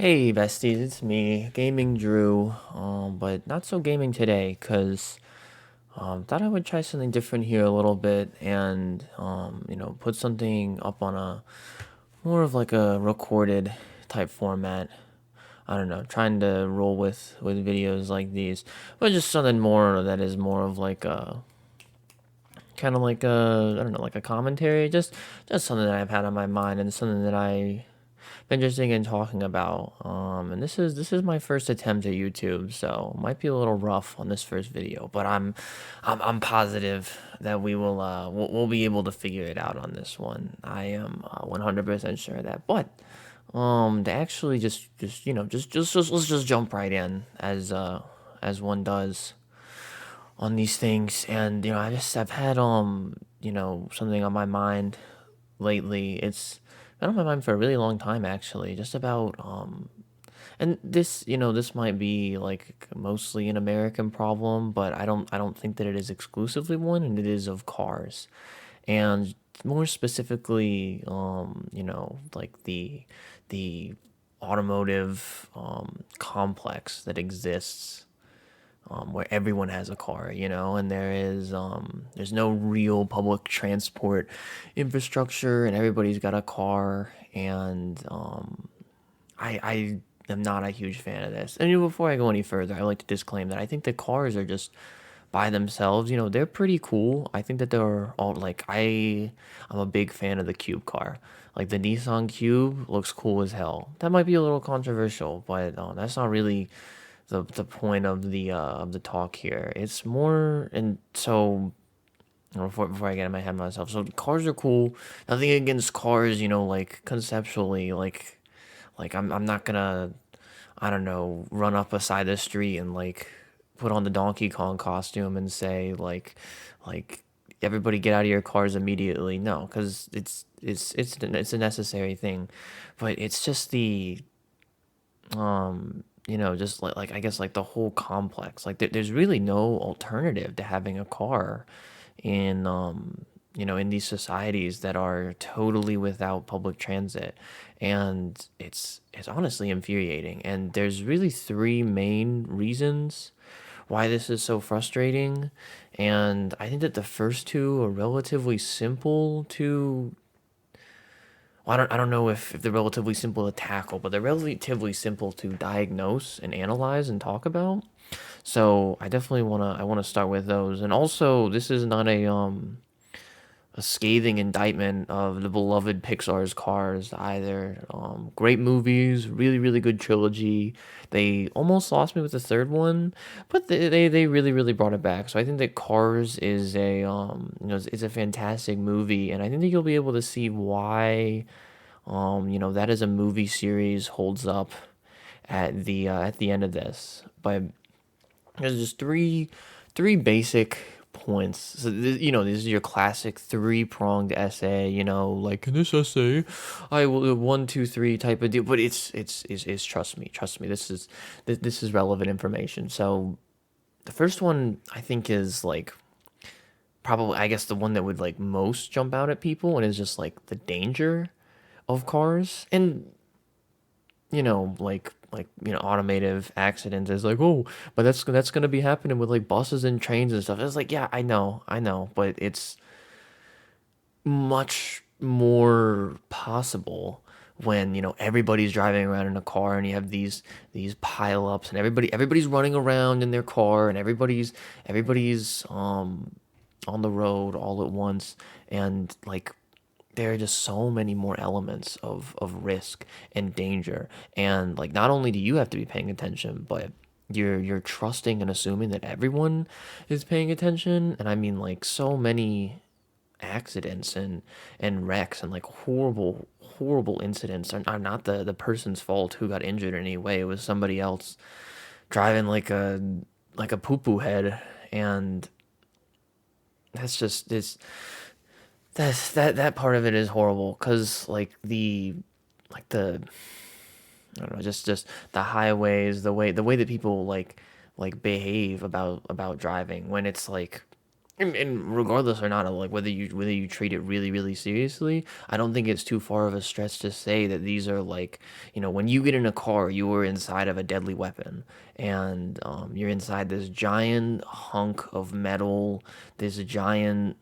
Hey besties, it's me, Gaming Drew, but not so gaming today, cause thought I would try something different here a little bit and put something up on a more of like a recorded type format. I don't know, trying to roll with videos like these, but just something more that is more of like a kind of like a I don't know, like a commentary, just something that I've had on my mind and something that I interesting in talking about. And this is my first attempt at YouTube, so might be a little rough on this first video, but I'm positive that we'll be able to figure it out on this one. I am 100% sure of that. But to actually just let's just jump right in as one does on these things. And I've had something on my mind lately. It's been on my mind for a really long time, actually, just about and this might be like mostly an American problem, but I don't think that it is exclusively one, and it is of cars. And more specifically, like the automotive complex that exists, where everyone has a car, and there's no real public transport infrastructure, and everybody's got a car, and I am not a huge fan of this. And before I go any further, I like to disclaim that I think the cars are just by themselves, they're pretty cool. I think that they're all like I'm a big fan of the Cube car. Like the Nissan Cube looks cool as hell. That might be a little controversial, but that's not really the point of the talk here. It's more and so before I get in my head myself. So cars are cool. Nothing against cars, like conceptually, like I'm not gonna I don't know run up beside the street and like put on the Donkey Kong costume and say like everybody get out of your cars immediately. No, because it's a necessary thing, but it's just the just like I guess like the whole complex. Like there's really no alternative to having a car in in these societies that are totally without public transit, and it's honestly infuriating. And there's really three main reasons why this is so frustrating, and I think that the first two are relatively simple to well, I don't know if they're relatively simple to tackle, but they're relatively simple to diagnose and analyze and talk about. So I wanna start with those. And also, this is not a scathing indictment of the beloved Pixar's Cars either. Great movies, really really good trilogy. They almost lost me with the third one, but they really really brought it back. So I think that Cars is a it's a fantastic movie, and I think that you'll be able to see why that as a movie series holds up at the end of this. But there's just three basic points. So this is your classic three-pronged essay. Like in this essay, I will one, two, three type of deal. But it's trust me. This is relevant information. So the first one I think is like probably I guess the one that would like most jump out at people, and is just like the danger of cars. And automotive accidents is like, oh, but that's gonna be happening with like buses and trains and stuff. It's like, yeah, I know, but it's much more possible when everybody's driving around in a car, and you have these pile-ups, and everybody's running around in their car, and everybody's on the road all at once, and like there are just so many more elements of risk and danger. And like not only do you have to be paying attention, but you're trusting and assuming that everyone is paying attention. And I mean like so many accidents and wrecks and like horrible incidents are not the person's fault who got injured in any way. It was somebody else driving like a poo poo head. And that's just this that part of it is horrible, because like the I don't know, just the highways, the way that people like behave about driving when it's like And regardless or not of like whether you treat it really really seriously, I don't think it's too far of a stretch to say that these are like, when you get in a car, you are inside of a deadly weapon, and you're inside this giant hunk of metal, this giant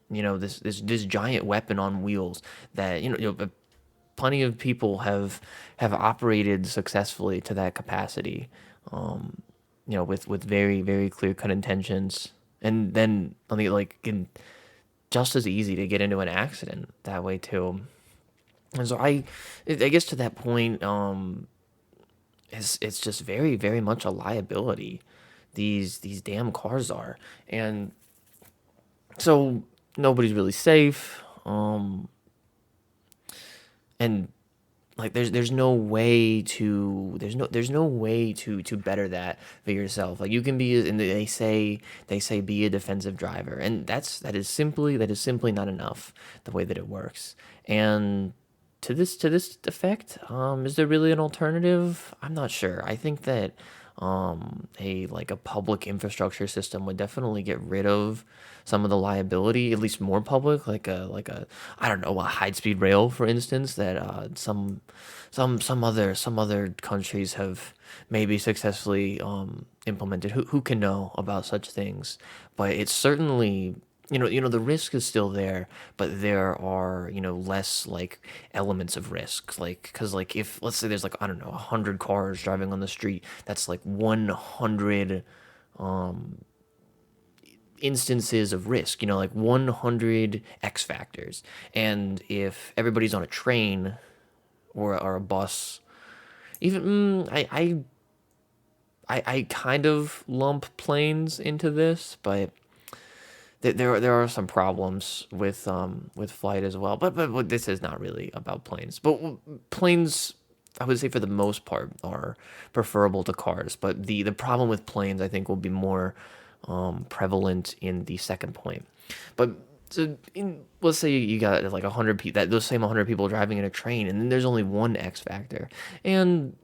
this giant weapon on wheels that plenty of people have operated successfully to that capacity, with very very clear cut intentions, and then on the like just as easy to get into an accident that way too. And so I guess to that point, it's just very very much a liability. These damn cars are, and so nobody's really safe. And like there's no way to there's no way to better that for yourself. Like you can be, and they say be a defensive driver, and that is simply not enough the way that it works. And to this effect, is there really an alternative? I'm not sure. I think that a public infrastructure system would definitely get rid of some of the liability, at least more public, like a I don't know, a high speed rail, for instance, that some other countries have maybe successfully implemented. Who can know about such things? But it's certainly, the risk is still there, but there are, less like elements of risk, like because like if let's say there's like, I don't know, 100 cars driving on the street, that's like 100 instances of risk, like 100 X factors. And if everybody's on a train or a bus, even I kind of lump planes into this, but there are some problems with flight as well. But this is not really about planes. But planes, I would say for the most part, are preferable to cars. But the problem with planes, I think, will be more prevalent in the second point. But so let's say you got like 100 people, that those same 100 people driving in a train, and then there's only one X factor. And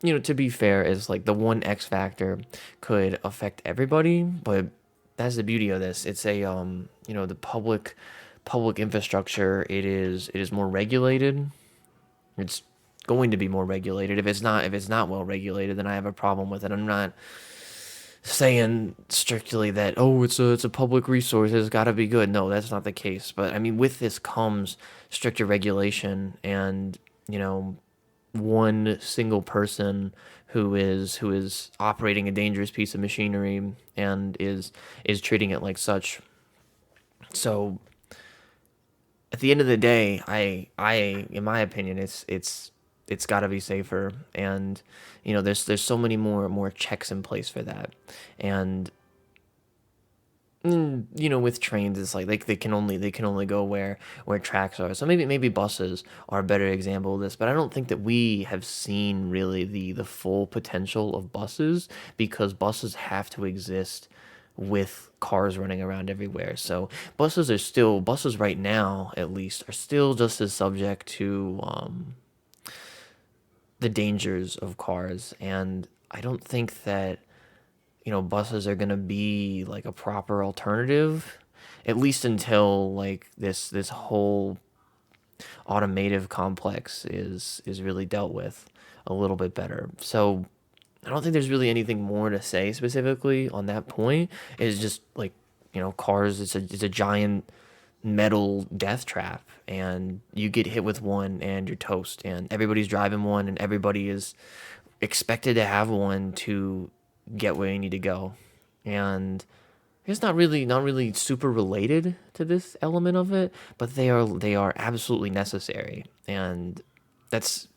to be fair, is like the one X factor could affect everybody, but that's the beauty of this. It's the public infrastructure. It is more regulated. It's going to be more regulated. If it's not well regulated, then I have a problem with it. I'm not saying strictly that, oh, it's a public resource, it's got to be good. No, that's not the case. But I mean, with this comes stricter regulation, and one single person who is operating a dangerous piece of machinery and is treating it like such. So at the end of the day, I in my opinion, it's got to be safer, and there's so many more checks in place for that. And with trains, it's like they can only go where tracks are. So maybe buses are a better example of this, but I don't think that we have seen really the full potential of buses, because buses have to exist with cars running around everywhere. So buses right now, at least, are still just as subject to the dangers of cars. And I don't think that buses are gonna be like a proper alternative, at least until like this whole automotive complex is really dealt with a little bit better. So I don't think there's really anything more to say specifically on that point. It's just like, cars. It's a giant metal death trap, and you get hit with one and you're toast. And everybody's driving one, and everybody is expected to have one to get where you need to go. And it's not really super related to this element of it, but they are absolutely necessary. And that's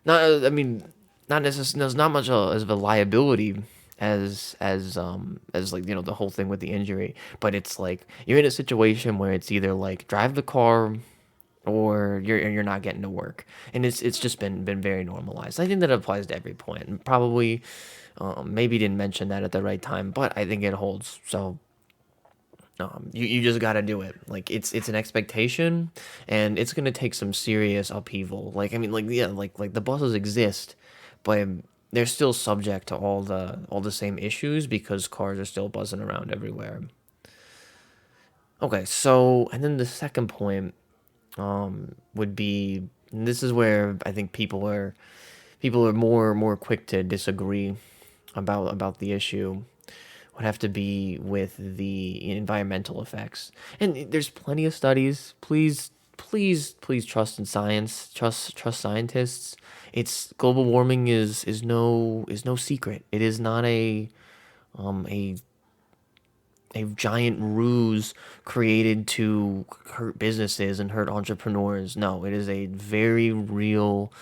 not, I mean, not necessarily, there's not much as of a liability as like, the whole thing with the injury. But it's like you're in a situation where it's either like drive the car, or you're not getting to work. And it's just been very normalized. I think that applies to every point, and probably maybe didn't mention that at the right time, but I think it holds. So you just got to do it. Like it's an expectation, and it's gonna take some serious upheaval. Like I mean, like yeah, like the buses exist, but they're still subject to all the same issues because cars are still buzzing around everywhere. Okay, so and then the second point would be, and this is where I think people are more quick to disagree about the issue, would have to be with the environmental effects. And there's plenty of studies. Please trust in science. Trust scientists. It's global warming is no secret. It is not a a giant ruse created to hurt businesses and hurt entrepreneurs. No, it is a very real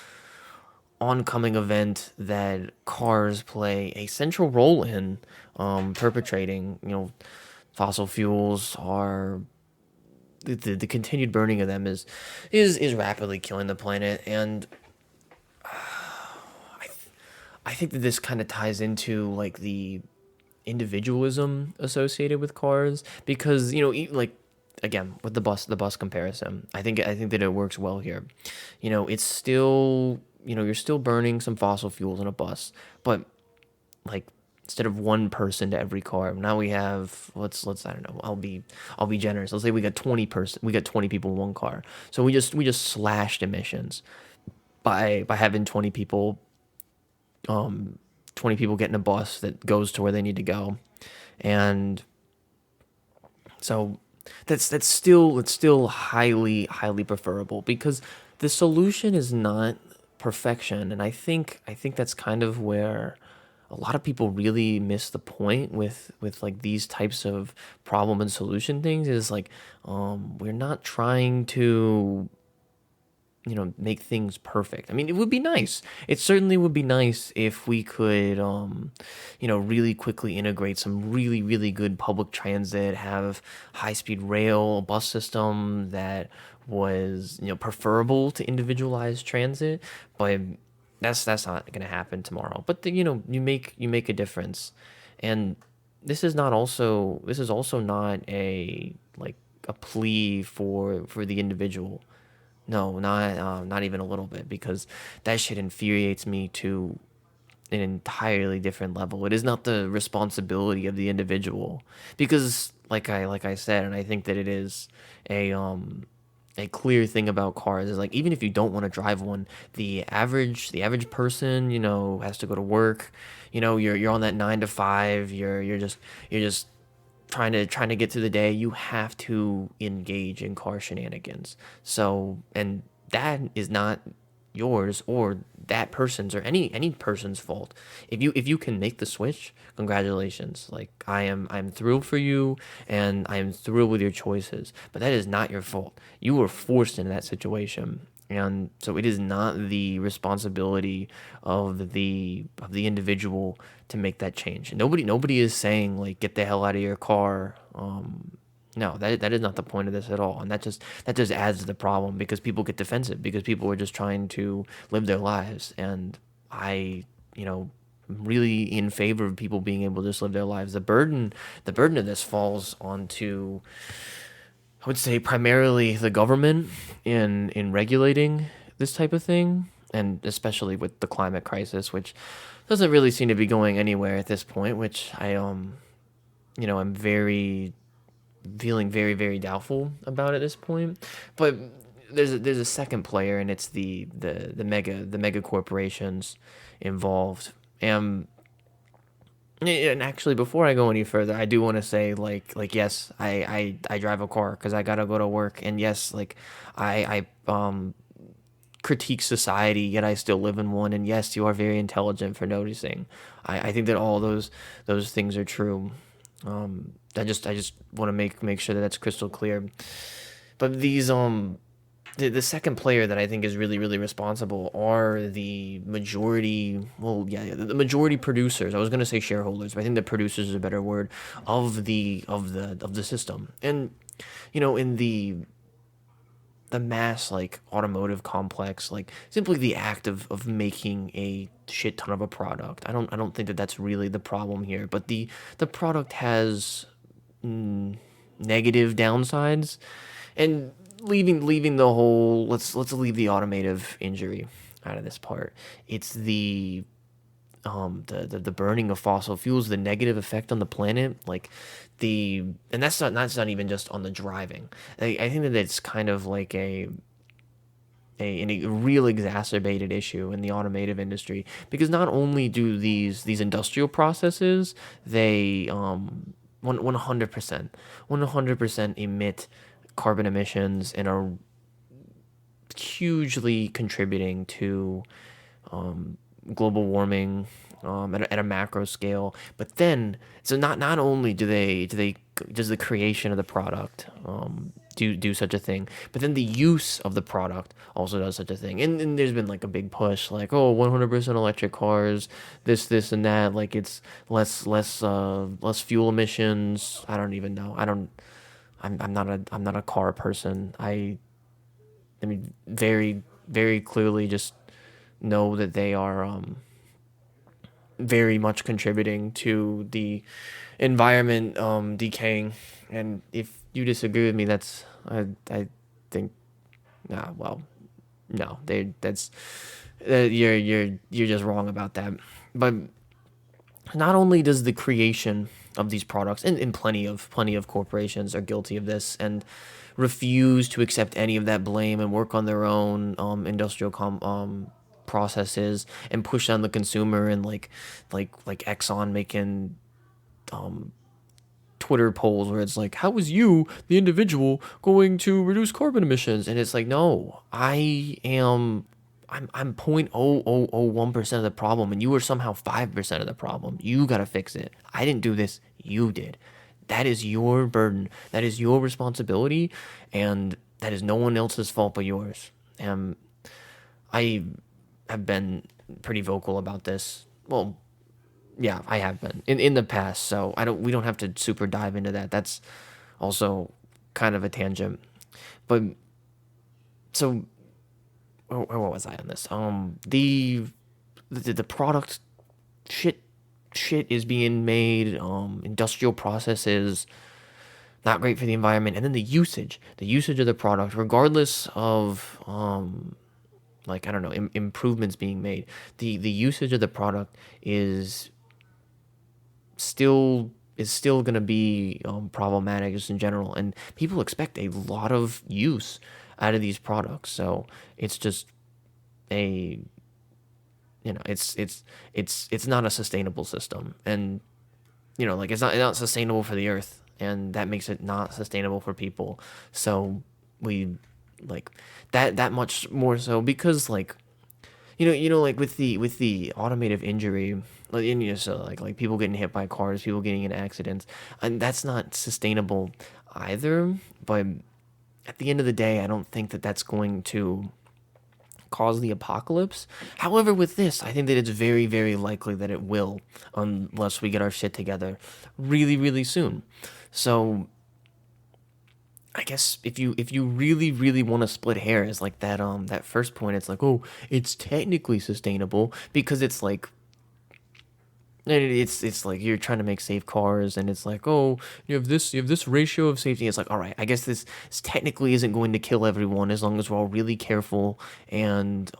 oncoming event that cars play a central role in, perpetrating. Fossil fuels are the continued burning of them is rapidly killing the planet, and I think that this kind of ties into like the individualism associated with cars because like again with the bus comparison, I think that it works well here. It's still, you're still burning some fossil fuels in a bus, but like instead of one person to every car, now we have, let's I don't know, I'll be generous, let's say we got 20 people in one car, so we just slashed emissions by having 20 people get in a bus that goes to where they need to go. And so that's still highly preferable because the solution is not perfection. And I think that's kind of where a lot of people really miss the point with like these types of problem and solution things, is like, we're not trying to make things perfect. I mean, it would be nice. It certainly would be nice if we could, really quickly integrate some really good public transit, have high speed rail, a bus system that was, preferable to individualized transit. But that's not going to happen tomorrow. But you make a difference, and this is also not a like a plea for the individual. No, not even a little bit, because that shit infuriates me to an entirely different level. It is not the responsibility of the individual, because like I said, and I think that it is a clear thing about cars, is like, even if you don't want to drive one, the average person, has to go to work. You're on that 9 to 5. You're just trying to get through the day. You have to engage in car shenanigans. So, and that is not yours or that person's or any person's fault. If you can make the switch, congratulations. Like, I'm thrilled for you, and I am thrilled with your choices. But that is not your fault. You were forced into that situation. And so it is not the responsibility of the individual to make that change. Nobody is saying like, get the hell out of your car. No, that is not the point of this at all, and that just adds to the problem, because people get defensive because people are just trying to live their lives, and I, am really in favor of people being able to just live their lives. The burden of this falls onto, I would say, primarily the government in regulating this type of thing, and especially with the climate crisis, which doesn't really seem to be going anywhere at this point. Which I'm very feeling very doubtful about at this point. But there's a second player, and it's the mega corporations involved. And actually, before I go any further, I do want to say, like yes, I drive a car because I gotta go to work, and yes, like I critique society, yet I still live in one, and yes, you are very intelligent for noticing. I think that all those things are true. I just want to make sure that that's crystal clear. But the second player that I think is really responsible are the majority. Well, yeah, the majority producers. I was gonna say shareholders, but I think the producers is a better word, of the system. And in the mass, like, automotive complex, like, simply the act of making a shit ton of a product. I don't think that that's really the problem here, but the product has negative downsides. And leaving the whole, let's leave the automotive injury out of this part. It's the burning of fossil fuels, the negative effect on the planet, like the and that's not even just on the driving. I think that it's kind of like a real exacerbated issue in the automotive industry because not only do these industrial processes they 100% emit carbon emissions and are hugely contributing to global warming at a macro scale. But then, so not only does the creation of the product do such a thing, but then the use of the product also does such a thing. And there's been like a big push, like 100% electric cars, this and that. Like it's less fuel emissions. I don't even know. I don't. I'm not a car person. I mean, very clearly just know that they are very much contributing to the environment decaying. And if you disagree with me, I think well no that's you're just wrong about that. But not only does the creation of these products and plenty of corporations are guilty of this and refuse to accept any of that blame and work on their own industrial processes and push on the consumer and like Exxon making Twitter polls where it's like, how is you, the individual, going to reduce carbon emissions? And it's like, no, I'm 0.0001% of the problem, and you are somehow 5% of the problem. You gotta fix it. I didn't do this. You did. That is your burden. That is your responsibility, and that is no one else's fault but yours. And I have been pretty vocal about this. Well, yeah, I have been in the past. So we don't have to super dive into that. That's also kind of a tangent. But so what was I on this? The product shit is being made. Industrial processes not great for the environment, and then the usage of the product, regardless of like I don't know improvements being made. The usage of the product is still going to be problematic just in general, and people expect a lot of use out of these products. So it's just a it's not a sustainable system, and like it's not sustainable for the earth, and that makes it not sustainable for people. So we like that much more so because like like with the automotive injury, like so like people getting hit by cars, people getting in accidents, and that's not sustainable either. But at the end of the day, I don't think that that's going to cause the apocalypse. However, with this, I think that it's very, very likely that it will, unless we get our shit together really, really soon. So I guess if you really, really want to split hairs like that first point, it's like, oh, it's technically sustainable because it's like it's like you're trying to make safe cars, and it's like, oh, you have this ratio of safety. It's like, all right, I guess this technically isn't going to kill everyone as long as we're all really careful and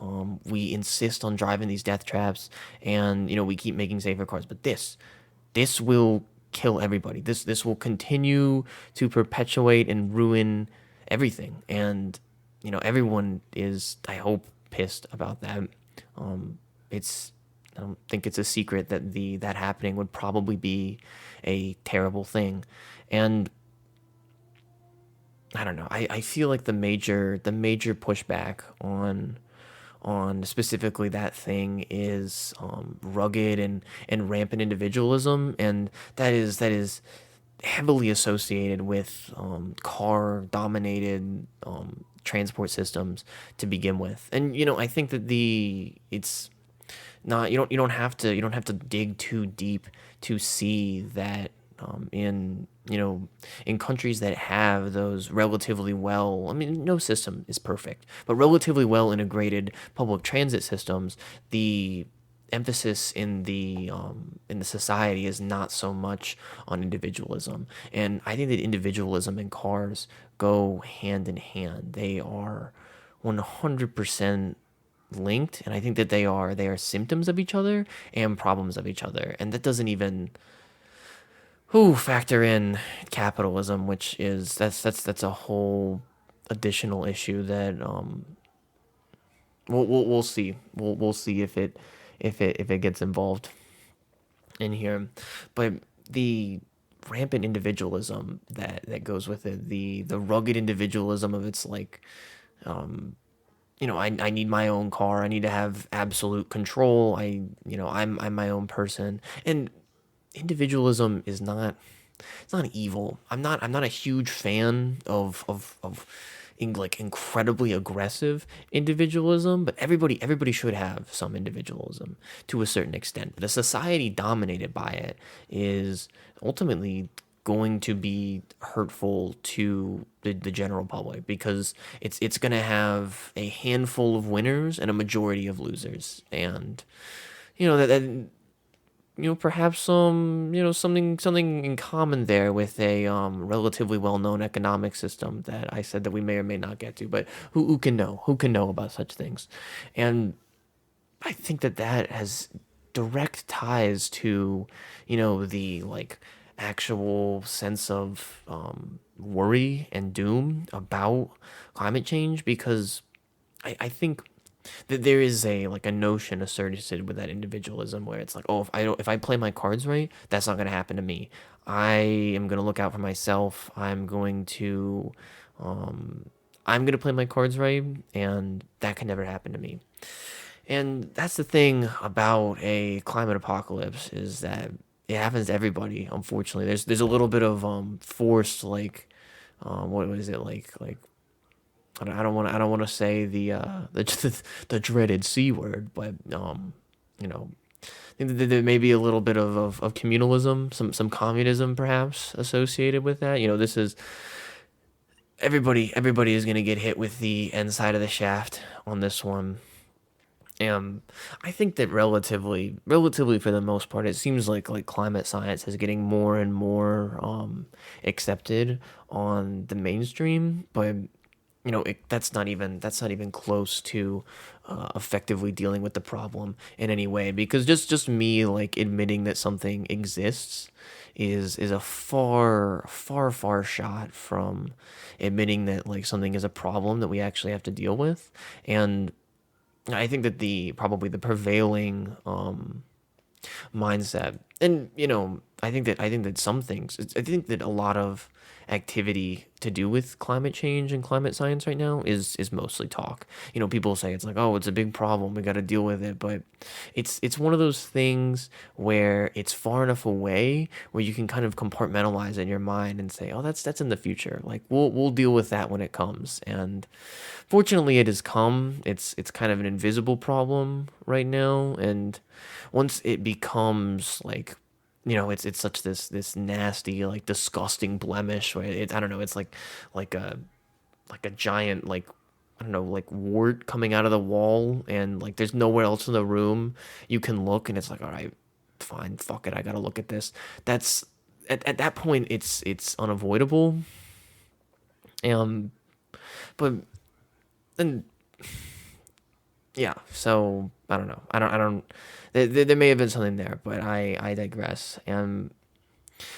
we insist on driving these death traps, and we keep making safer cars. But this will kill everybody. This will continue to perpetuate and ruin everything, and everyone is, I hope, pissed about that. It's I don't think it's a secret that that happening would probably be a terrible thing. And I don't know. I feel like the major pushback on specifically that thing is rugged and rampant individualism, and that is heavily associated with car dominated transport systems to begin with. And I think that it's not you don't have to dig too deep to see that in countries that have those relatively well, I mean, no system is perfect, but relatively well integrated public transit systems, the emphasis in the society is not so much on individualism. And I think that individualism and cars go hand in hand. They are 100% linked, and I think that they are symptoms of each other and problems of each other, and that doesn't even factor in capitalism, which is that's a whole additional issue that we'll see. We'll see if it gets involved in here, but the rampant individualism that goes with it, the rugged individualism of it's like, I need my own car. I need to have absolute control. I'm my own person, and individualism is not, it's not evil. I'm not a huge fan of like incredibly aggressive individualism, but everybody should have some individualism to a certain extent. But a society dominated by it is ultimately going to be hurtful to the general public, because it's going to have a handful of winners and a majority of losers. And that perhaps something in common there with a relatively well-known economic system that I said that we may or may not get to, but who can know? Who can know about such things? And I think that has direct ties to, the like actual sense of worry and doom about climate change, because I think that there is a like a notion associated with that individualism where it's like, oh, if I play my cards right, that's not going to happen to me. I am going to look out for myself. I'm going to play my cards right, and that can never happen to me. And that's the thing about a climate apocalypse, is that it happens to everybody. Unfortunately, there's a little bit of forced, like, what is it, like I don't want to say the dreaded C word, but I think that there may be a little bit of communalism, some communism perhaps associated with that. This is everybody is going to get hit with the end side of the shaft on this one. And I think that relatively for the most part, it seems like climate science is getting more and more accepted on the mainstream, but that's not even close to effectively dealing with the problem in any way, because just me like admitting that something exists is a far shot from admitting that like something is a problem that we actually have to deal with. And I think that the prevailing mindset, and I think that some things, I think that a lot of activity to do with climate change and climate science right now is mostly talk. People say it's like, oh, it's a big problem, we got to deal with it, but it's one of those things where it's far enough away where you can kind of compartmentalize in your mind and say, oh, that's in the future, like we'll deal with that when it comes. And fortunately it has come. It's kind of an invisible problem right now, and once it becomes like, it's such this nasty, like disgusting blemish where I don't know, it's like a giant, like, I don't know, like wart coming out of the wall, and like there's nowhere else in the room you can look, and it's like, all right, fine, fuck it, I gotta look at this. That's at that point it's unavoidable. Um, but then, yeah, so I don't know. I don't. There may have been something there, but I digress. And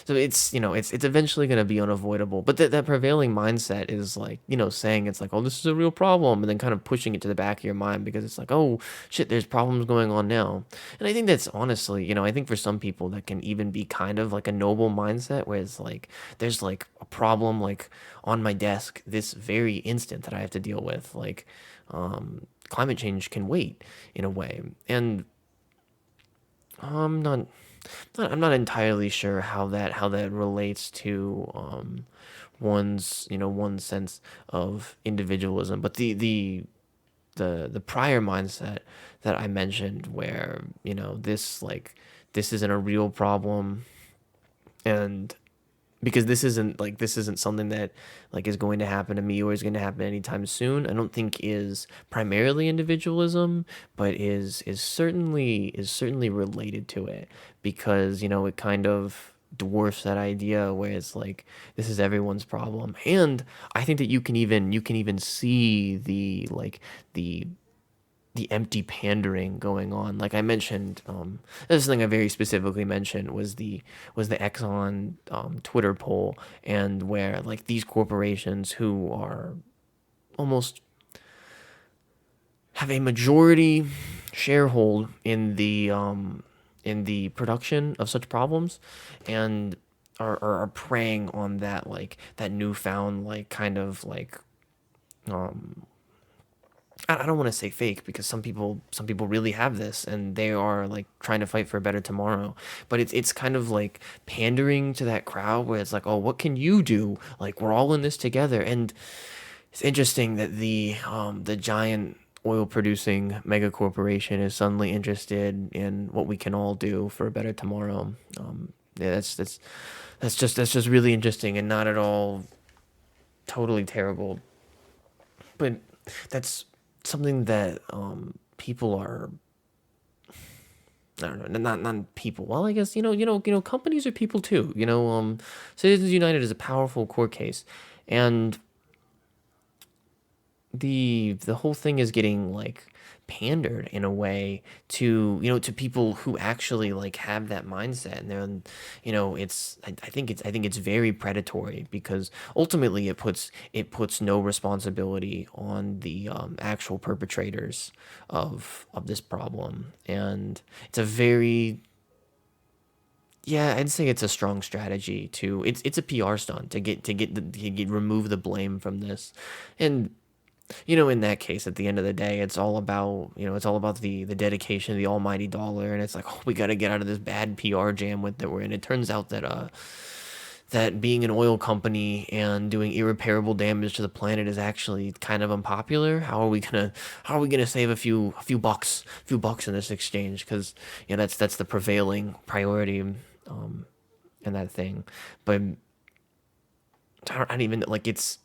so it's eventually going to be unavoidable. But that prevailing mindset is like, saying it's like, oh, this is a real problem, and then kind of pushing it to the back of your mind, because it's like, oh shit, there's problems going on now. And I think that's honestly, I think for some people that can even be kind of like a noble mindset, where it's like there's like a problem like on my desk this very instant that I have to deal with, like climate change can wait in a way. And I'm not entirely sure how that relates to one's sense of individualism, but the prior mindset that I mentioned, where this isn't a real problem, and because this isn't something that like is going to happen to me or is going to happen anytime soon, I don't think is primarily individualism, but is certainly related to it, because it kind of dwarfs that idea where it's like this is everyone's problem. And I think that you can even see the the empty pandering going on. Like I mentioned, this thing I very specifically mentioned was the Exxon Twitter poll, and where like these corporations who are almost have a majority sharehold in the production of such problems, and are preying on that, like that newfound like kind of like I don't want to say fake, because some people really have this and they are like trying to fight for a better tomorrow, but it's kind of like pandering to that crowd where it's like, oh, what can you do, like we're all in this together. And it's interesting that the giant oil producing mega corporation is suddenly interested in what we can all do for a better tomorrow. Yeah, that's just really interesting and not at all totally terrible, but that's something that people are, I don't know, not people. Well, I guess companies are people too. Citizens United is a powerful court case, and the whole thing is getting like pandered in a way to people who actually like have that mindset. And then I think it's very predatory, because ultimately it puts no responsibility on the actual perpetrators of this problem. And it's a very, yeah, I'd say it's a strong strategy to, it's a PR stunt to remove the blame from this. And in that case, at the end of the day, it's all about the dedication of the almighty dollar, and it's like, oh, we got to get out of this bad PR jam with that we're in. It turns out that being an oil company and doing irreparable damage to the planet is actually kind of unpopular. How are we gonna save a few bucks in this exchange? Because that's the prevailing priority in that thing. But I don't even like it's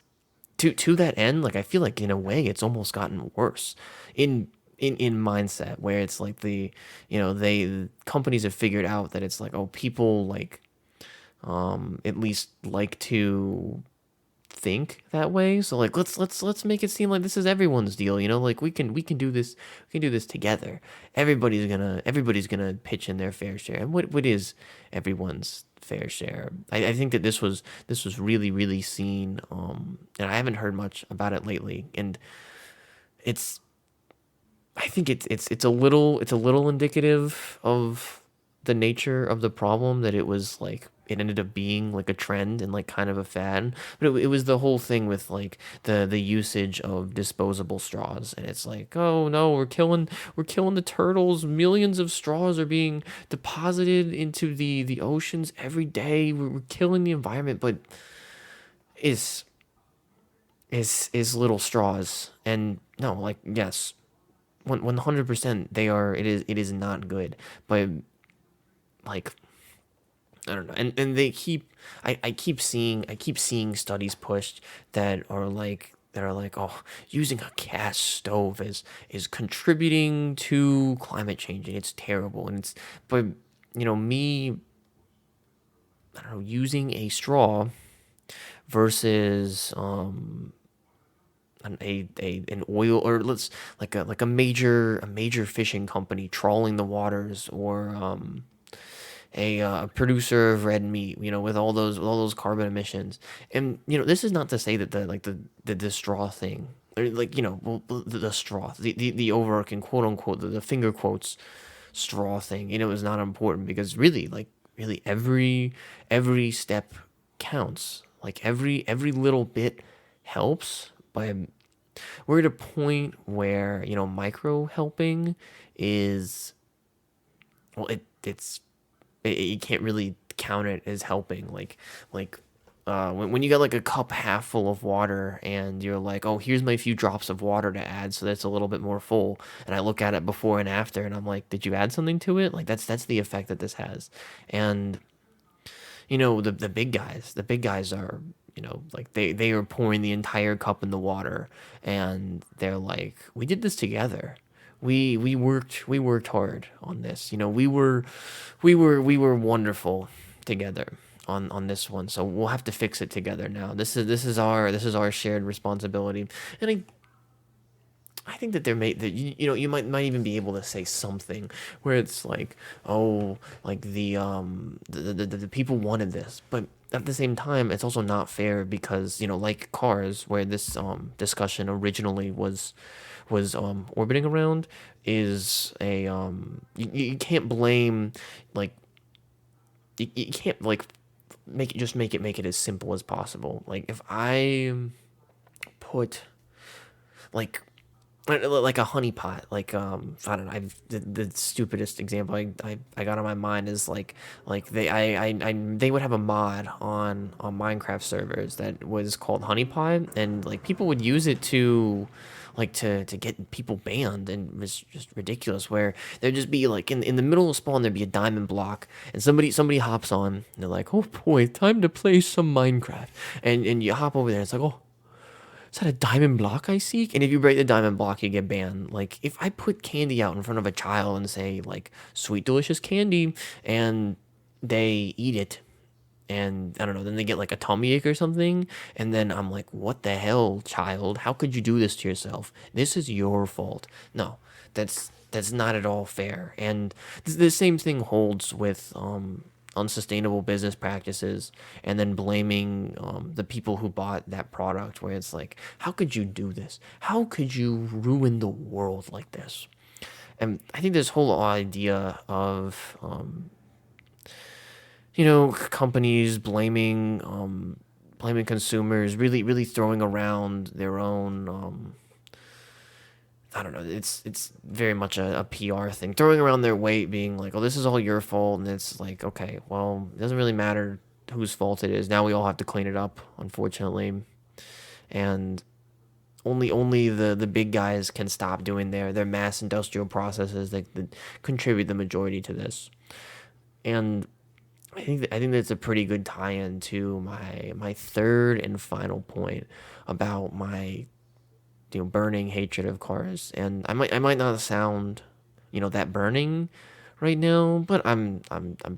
to that end, like I feel like in a way it's almost gotten worse in in mindset, where it's like they companies have figured out that it's like, oh, people like at least like to think that way. So like let's make it seem like this is everyone's deal, like we can do this, together. Everybody's gonna pitch in their fair share. And what is everyone's fair share? I think that this was really really seen, and I haven't heard much about it lately. And it's I think it's a little indicative of the nature of the problem, that it was like it ended up being like a trend and like kind of a fad. But it was the whole thing with like the usage of disposable straws, and it's like, oh no, we're killing the turtles. Millions of straws are being deposited into the oceans every day. We're killing the environment. But is is little straws. And no, like, yes, 100% they are, it is not good. But like, I don't know. And they keep, I keep seeing studies pushed that are like, oh, using a gas stove is contributing to climate change, and it's terrible. And it's, but me, I don't know, using a straw versus an oil, or let's, like a major fishing company trawling the waters, or a producer of red meat, with all those carbon emissions. And this is not to say that the straw thing, or like, well, the straw, the overarching quote unquote, the finger quotes straw thing, is not important, because really, like, really every step counts. Like every little bit helps. But we're at a point where micro helping is, well, you can't really count it as helping. When you got like a cup half full of water, and you're like, oh, here's my few drops of water to add so that's a little bit more full, and I look at it before and after, and I'm like, did you add something to it? Like, that's the effect that this has. And the big guys are, like, they are pouring the entire cup in the water, and they're like, we did this together. We worked hard on this. We were wonderful together on this one. So we'll have to fix it together now. This is our shared responsibility. And I think that you might even be able to say something where it's like, oh, like the people wanted this, but at the same time it's also not fair because like Cars, where this discussion originally was orbiting around, is a you can't blame, like, you can't like make it as simple as possible. Like if I put, like, like a honey pot, like, I don't know, the stupidest example I got on my mind is like they would have a mod on Minecraft servers that was called honey pot, and like people would use it to, like, to get people banned, and it was just ridiculous, where there'd just be like in the middle of spawn there'd be a diamond block, and somebody hops on, and they're like, oh boy, time to play some Minecraft, and you hop over there, and it's like, oh, is that a diamond block I seek? And if you break the diamond block, you get banned. Like, if I put candy out in front of a child and say, like, sweet, delicious candy, and they eat it, and I don't know, then they get like a tummy ache or something, and then I'm like, what the hell, child? How could you do this to yourself? This is your fault. No, that's not at all fair. And the same thing holds with unsustainable business practices, and then blaming the people who bought that product, where it's like, how could you do this? How could you ruin the world like this? And I think this whole idea of companies blaming consumers, really throwing around their own, I don't know. It's very much a PR thing, throwing around their weight, being like, "Oh, this is all your fault," and it's like, okay, well, it doesn't really matter whose fault it is. Now we all have to clean it up, unfortunately, and only the big guys can stop doing their mass industrial processes that contribute the majority to this. And I think that's a pretty good tie-in to my third and final point about my burning hatred of cars. And I might not sound that burning right now, but I'm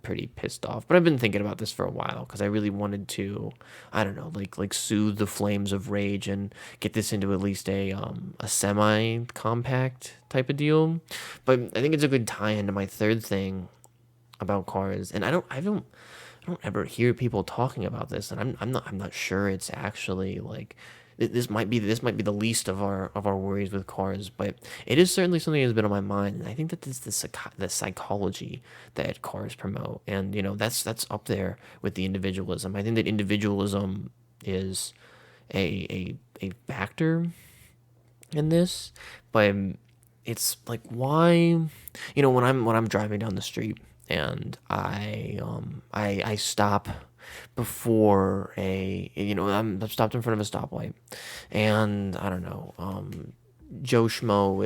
pretty pissed off. But I've been thinking about this for a while because I really wanted to, I don't know, like soothe the flames of rage and get this into at least a semi compact type of deal. But I think it's a good tie into my third thing about cars, and I don't ever hear people talking about this, and I'm not sure it's actually like, this might be the least of our worries with cars, but it is certainly something that's been on my mind, and I think that it's the psychology that cars promote, and that's up there with the individualism. I think that individualism is a factor in this, but it's like, why, when I'm driving down the street, and I stop before I'm stopped in front of a stoplight, and I don't know, Joe Schmo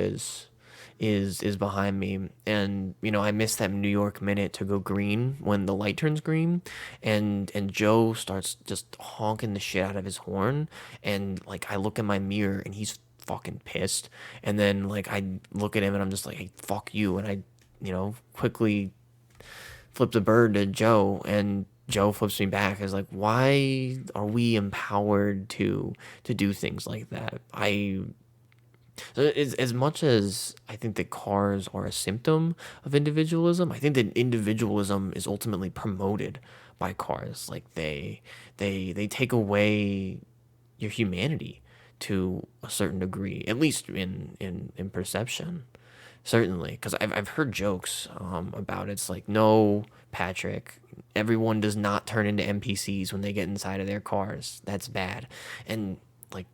is behind me, and I missed that New York minute to go green when the light turns green, and Joe starts just honking the shit out of his horn, and like I look in my mirror and he's fucking pissed, and then like I look at him and I'm just like, hey, fuck you, and I quickly flip the bird to Joe, and Joe flips me back. Is like, why are we empowered to do things like that? So as much as I think that cars are a symptom of individualism, I think that individualism is ultimately promoted by cars. Like they take away your humanity to a certain degree, at least in perception. Certainly, because I've heard jokes about it. It's like, no, Patrick, everyone does not turn into NPCs when they get inside of their cars. That's bad. And like,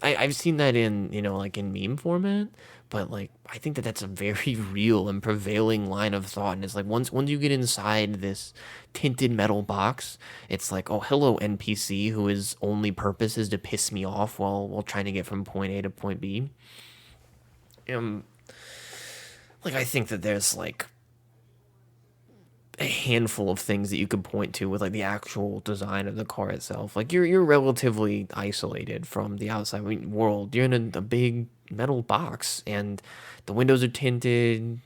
I've seen that in, like in meme format, but like, I think that that's a very real and prevailing line of thought. And it's like, once you get inside this tinted metal box, it's like, oh, hello, NPC, whose only purpose is to piss me off while trying to get from point A to point B. Like, I think that there's like a handful of things that you could point to with like the actual design of the car itself. Like you're relatively isolated from the outside world. You're in a big metal box, and the windows are tinted.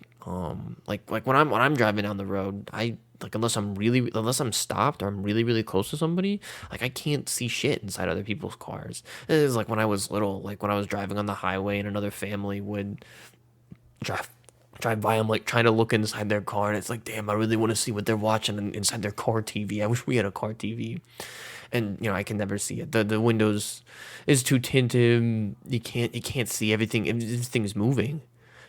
Like when I'm driving down the road, I like unless I'm stopped or I'm really close to somebody, like I can't see shit inside other people's cars. It is like when I was little, like when I was driving on the highway and another family would drive drive by. I'm like trying to look inside their car, and it's like, damn, I really want to see what they're watching inside their car TV. I wish we had a car TV, and I can never see it. The windows is too tinted. You can't see everything. Everything's moving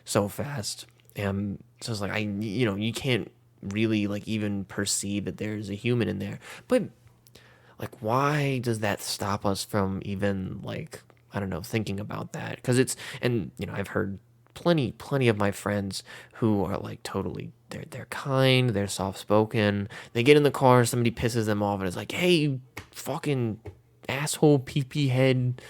so fast, and so it's like you can't really like even perceive that there's a human in there. But like, why does that stop us from even like, I don't know, thinking about that? Because it's, and I've heard plenty of my friends who are like totally, they're kind, they're soft spoken. They get in the car, somebody pisses them off, and it's like, hey, you fucking asshole, pee head,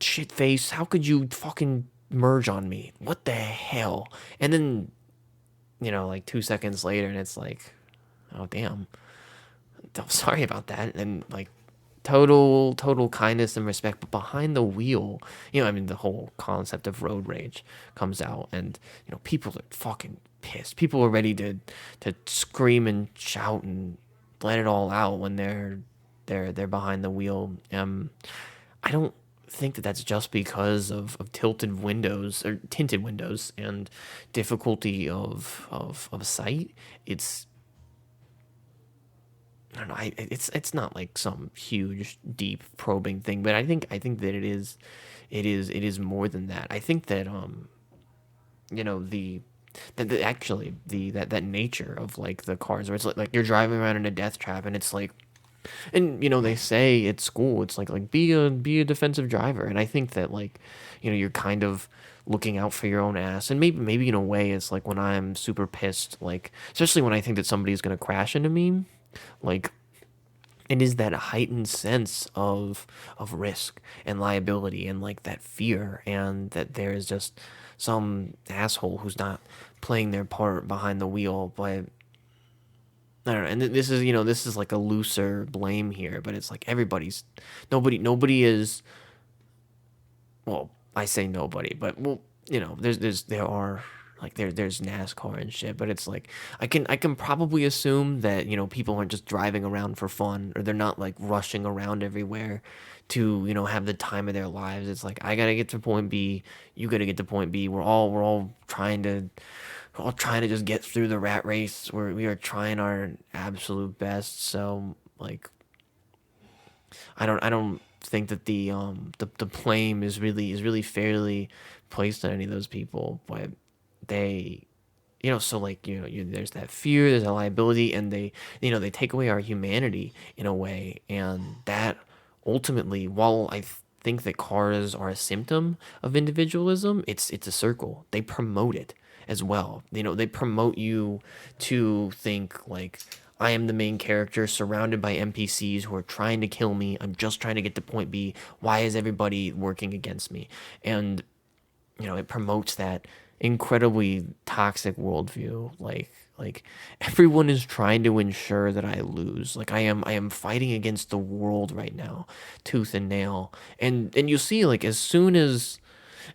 shit face, how could you fucking merge on me? What the hell? And then like 2 seconds later, and it's like, oh damn, I'm sorry about that. And like, total kindness and respect, but behind the wheel, I mean, the whole concept of road rage comes out, and people are fucking pissed. People are ready to scream and shout and let it all out when they're behind the wheel. I don't think that that's just because of tilted windows or tinted windows and difficulty of sight. It's, I don't know. It's not like some huge, deep, probing thing, but I think that it is more than that. I think that the actually that nature of like the cars, where it's like you're driving around in a death trap, and it's like, and they say at school, it's like be a defensive driver, and I think that like you're kind of looking out for your own ass, and maybe in a way it's like when I'm super pissed, like especially when I think that somebody's gonna crash into me, like it is that heightened sense of risk and liability, and like that fear, and that there is just some asshole who's not playing their part behind the wheel. But I don't know, and this is like a looser blame here, but it's like nobody is, well, I say nobody, but well, there are like there's NASCAR and shit, but it's like I can probably assume that people aren't just driving around for fun, or they're not like rushing around everywhere to have the time of their lives. It's like, I gotta get to point B, you gotta get to point B. We're all trying to just get through the rat race, where we are trying our absolute best. So like, I don't think that the blame is really fairly placed on any of those people, but they, so like, there's that fear, there's a liability, and they take away our humanity in a way, and that ultimately, while I think that cars are a symptom of individualism, it's a circle. They promote it as well. They promote you to think like, I am the main character surrounded by NPCs who are trying to kill me. I'm just trying to get to point B. Why is everybody working against me? And it promotes that incredibly toxic worldview. Like everyone is trying to ensure that I lose. Like I am fighting against the world right now, tooth and nail. And you see, like, as soon as,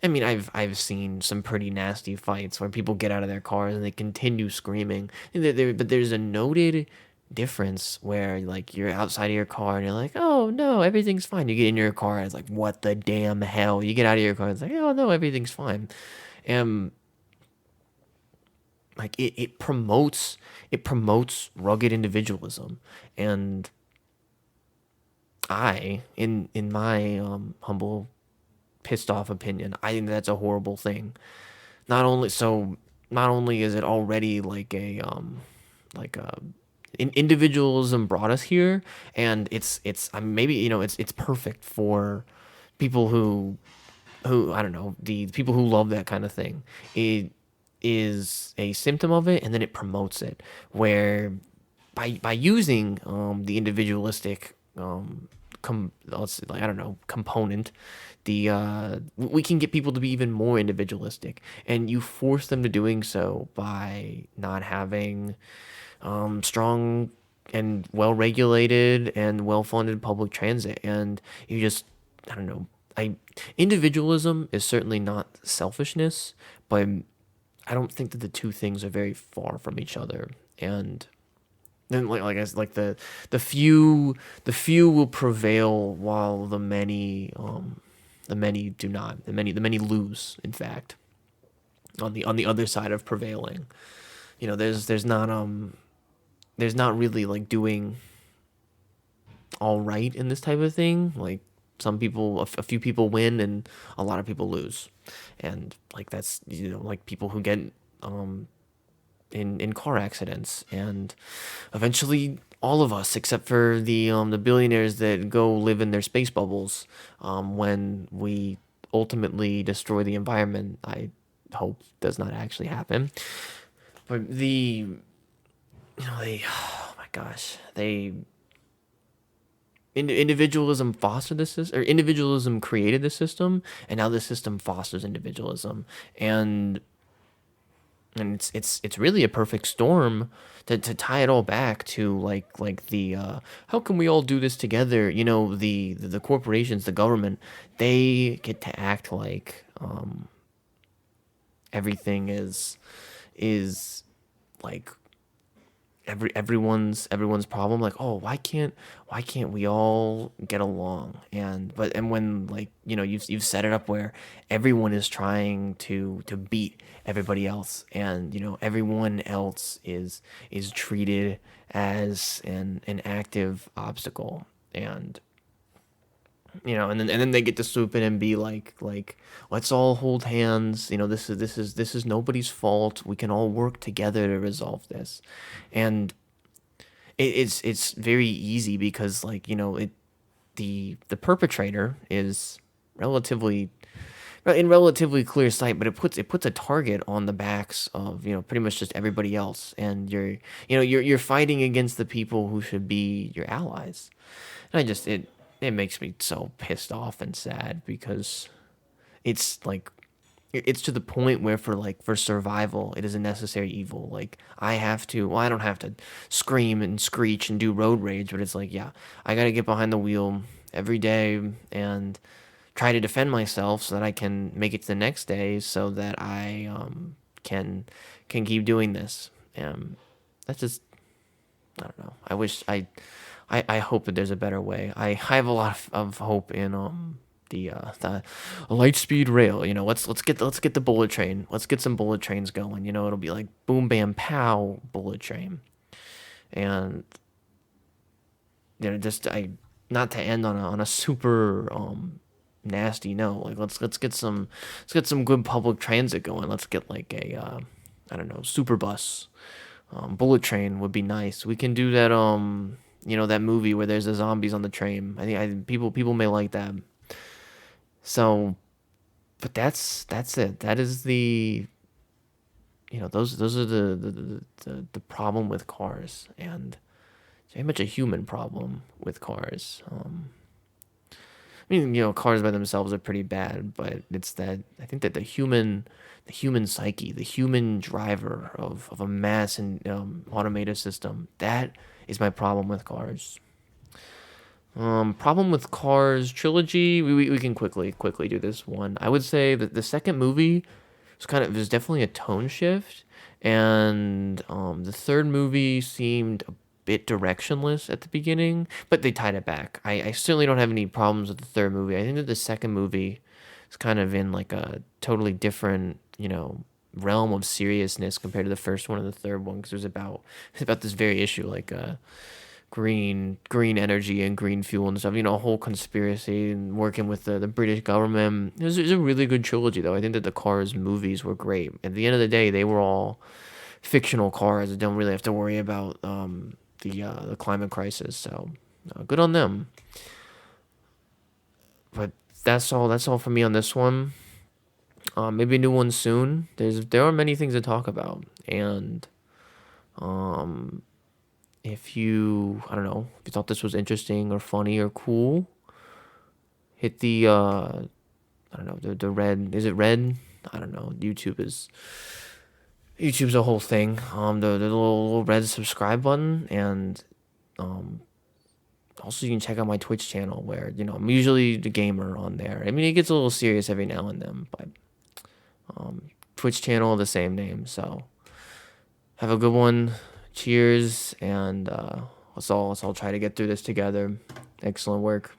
I mean, I've seen some pretty nasty fights where people get out of their cars and they continue screaming. But there's a noted difference where like you're outside of your car and you're like, oh no, everything's fine. You get in your car and it's like, what the damn hell? You get out of your car and it's like, oh no, everything's fine. And like it promotes rugged individualism. And in my humble, pissed off opinion, I think that's a horrible thing. Not only is it already like like a individualism brought us here, and it's I mean, maybe it's perfect for people who, I don't know, the people who love that kind of thing. It is a symptom of it, and then it promotes it, where by using the individualistic let's say, like, I don't know, component, we can get people to be even more individualistic, and you force them to doing so by not having strong and well regulated and well funded public transit. And you just, I don't know, I individualism is certainly not selfishness, but I don't think that the two things are very far from each other. And then like I said, like the few will prevail while the many do not. The many lose, in fact, on the other side of prevailing. There's not really like doing all right in this type of thing. Like some people, a few people win and a lot of people lose, and like that's like people who get um in car accidents, and eventually all of us except for the billionaires that go live in their space bubbles when we ultimately destroy the environment. I hope does not actually happen. But they oh my gosh, they individualism fostered this system, or individualism created the system, and now the system fosters individualism, and it's really a perfect storm to tie it all back to like the how can we all do this together? The corporations, the government, they get to act like everything is like everyone's problem, like, oh, why can't we all get along? And when, like, you've set it up where everyone is trying to beat everybody else, and everyone else is treated as an active obstacle. And they get to swoop in and be like, let's all hold hands. This is nobody's fault. We can all work together to resolve this. And it's very easy because, like, the perpetrator is relatively in relatively clear sight, but it puts a target on the backs of pretty much just everybody else, and you're fighting against the people who should be your allies. And it makes me so pissed off and sad because it's like it's to the point where for survival it is a necessary evil. Like, I don't have to scream and screech and do road rage, but it's like, yeah, I got to get behind the wheel every day and try to defend myself so that I can make it to the next day, so that I can keep doing this. That's just, I don't know. I hope that there's a better way. I have a lot of hope in the light speed rail. Let's get the bullet train. Let's get some bullet trains going. It'll be like boom bam pow bullet train. And just I not to end on a super nasty note. Like, let's get some good public transit going. Let's get like a I don't know, super bus. Bullet train would be nice. We can do that that movie where there's the zombies on the train. People may like that. So, but that's it. That is those are the problem with cars, and it's very much a human problem with cars. I mean, cars by themselves are pretty bad, but it's that I think that the human psyche, the human driver of a mass and automated system, that is my problem with cars. Problem with Cars trilogy. We can quickly do this one. I would say that the second movie was definitely a tone shift, and the third movie seemed a bit directionless at the beginning, but they tied it back. I certainly don't have any problems with the third movie. I think that the second movie is kind of in like a totally different realm of seriousness compared to the first one and the third one, because it's about this very issue, like green energy and green fuel and stuff. A whole conspiracy and working with the British government. It was a really good trilogy, though. I think that the Cars movies were great. At the end of the day, they were all fictional cars that don't really have to worry about the climate crisis. So good on them. But that's all for me on this one. Maybe a new one soon. There are many things to talk about, and um, if you, I don't know, if you thought this was interesting or funny or cool, hit the I don't know, the red, is it red? I don't know. YouTube's a whole thing. The little red subscribe button, and um also you can check out my Twitch channel where I'm usually the gamer on there. I mean, it gets a little serious every now and then, but um Twitch channel the same name. So have a good one. Cheers, and let's all try to get through this together. Excellent work.